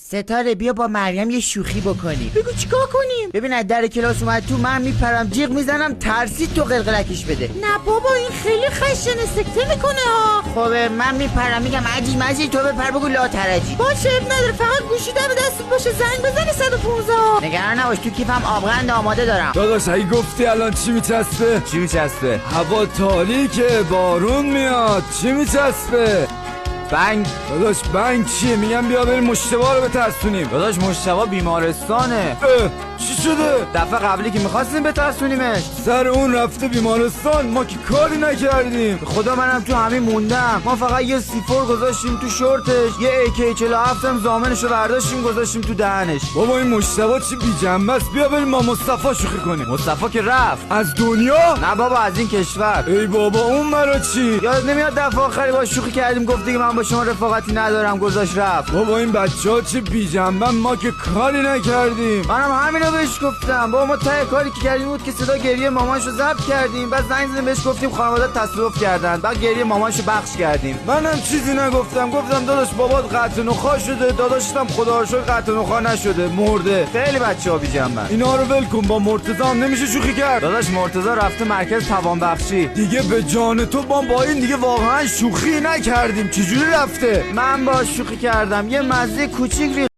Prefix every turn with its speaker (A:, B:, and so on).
A: ستاره بیا با مریم یه شوخی بکنیم.
B: بگو چیکار کنیم؟
A: ببین از در کلاس اومد تو، من میپرم جیغ میزنم ترسید تو قلقلکش بده.
B: نه بابا این خیلی خشنه، سکته میکنه ها.
A: خب من میپرم میگم عجی مجی، تو بپر بگو لا ترجی.
B: باشه اب نداره، فقط گوشی دم دستت باشه، زنگ بزنی 115.
A: نگران نباش، تو کیفم آبغند آماده دارم.
C: داداش اگه گفتی الان چی میچسبه؟
D: چی میچسبه؟
C: هوا تاریکه، بارون میاد، چی میچسبه؟
D: بنگ.
C: داداش بنگ چیه؟ میگم بیا بریم مشتبه رو بترسونیم.
D: داداش مشتبه بیمارستانه.
C: چی شده؟
D: دفعه قبلی که میخواستیم بترسونیمش
C: سر اون رفته بیمارستان، ما که کاری نکردیم.
D: خدا منم تو همین موندم. ما فقط یه سیفور گذاشتیم تو شورتش، یه AK47 هم زامنشو برداشتیم گذاشتیم تو دهنش.
C: بابا این مشتبه چی بی جنبه است. بیا بریم با مصطفی شوخی کنیم.
D: مصطفی که رفت.
C: از دنیا؟
D: نه بابا از این کشور.
C: ای بابا اون مرا چی؟
D: یاد نمیاد دفعه آخری با شوخی کردیم گفتی که من با شما رفاقتی ندارم، گذاشت رفت.
C: بابا این بچه‌ها چه بی جنبه، ما که کاری نکردیم.
D: منم همینو بهش گفتم. بابا ما ته کاری که کردیم بود که صدا گریه مامانشو ضبط کردیم، بعد زنگ زدیم بهش گفتیم خانواده تصادف کردن، بعد گریه مامانشو بخش کردیم.
C: منم چیزی نگفتم، گفتم داداش بابات قطع نخا شده، داداشم خدا رو شکر قطع نخا نشده، مرده.
D: خیلی بچه‌ها بی‌جنبن.
C: اینا رو ول کن، با مرتضی هم نمیشه شوخی کرد.
D: داداش مرتضی رفته مرکز توانبخشی.
C: دیگه به جان تو با این دیگه واقعا شوخی نکردیم. چجوری رفته؟
D: من باش شوخی کردم، یه مزه کوچیک